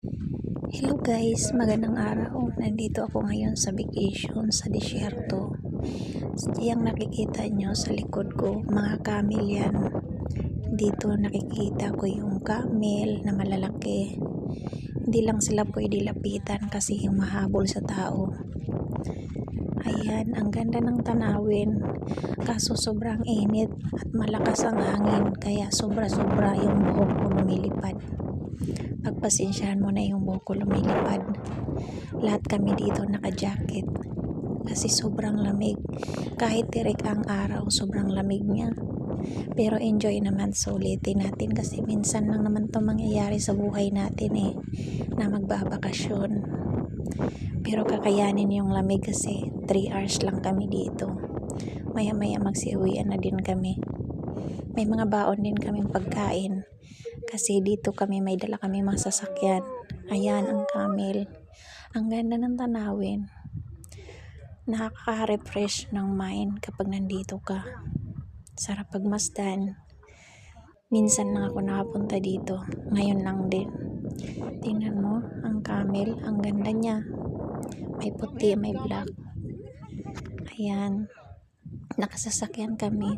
Hello guys, magandang araw. Nandito ako ngayon sa vacation sa disyerto. Yang nakikita nyo sa likod ko, mga camel yan. Dito nakikita ko yung camel na malalaki. Hindi lang sila pwede lapitan kasi humahabol sa tao. Ayan, ang ganda ng tanawin. Kaso sobrang init at malakas ang hangin kaya sobra-sobra yung buhok ko lumilipad. Pagpasensyahan mo na yung buhok ko lumilipad. Lahat kami dito naka-jacket kasi sobrang lamig. Kahit tirik ang araw, sobrang lamig niya. Pero enjoy naman, sulitin natin kasi minsan lang naman to mangyayari sa buhay natin na magbabakasyon. Pero kakayanin yung lamig kasi 3 hours lang kami dito. Maya-maya magsiuwian na din kami. May mga baon din kaming pagkain kasi dito kami may dala kami mga sasakyan. Ayan ang camel. Ang ganda ng tanawin. Nakaka-refresh ng mind kapag nandito ka. Sarap pagmasdan. Minsan lang ako nakapunta dito. Ngayon lang din. Tingnan mo ang camel. Ang ganda niya. May puti, may black. Ayan. Nakasasakyan kami.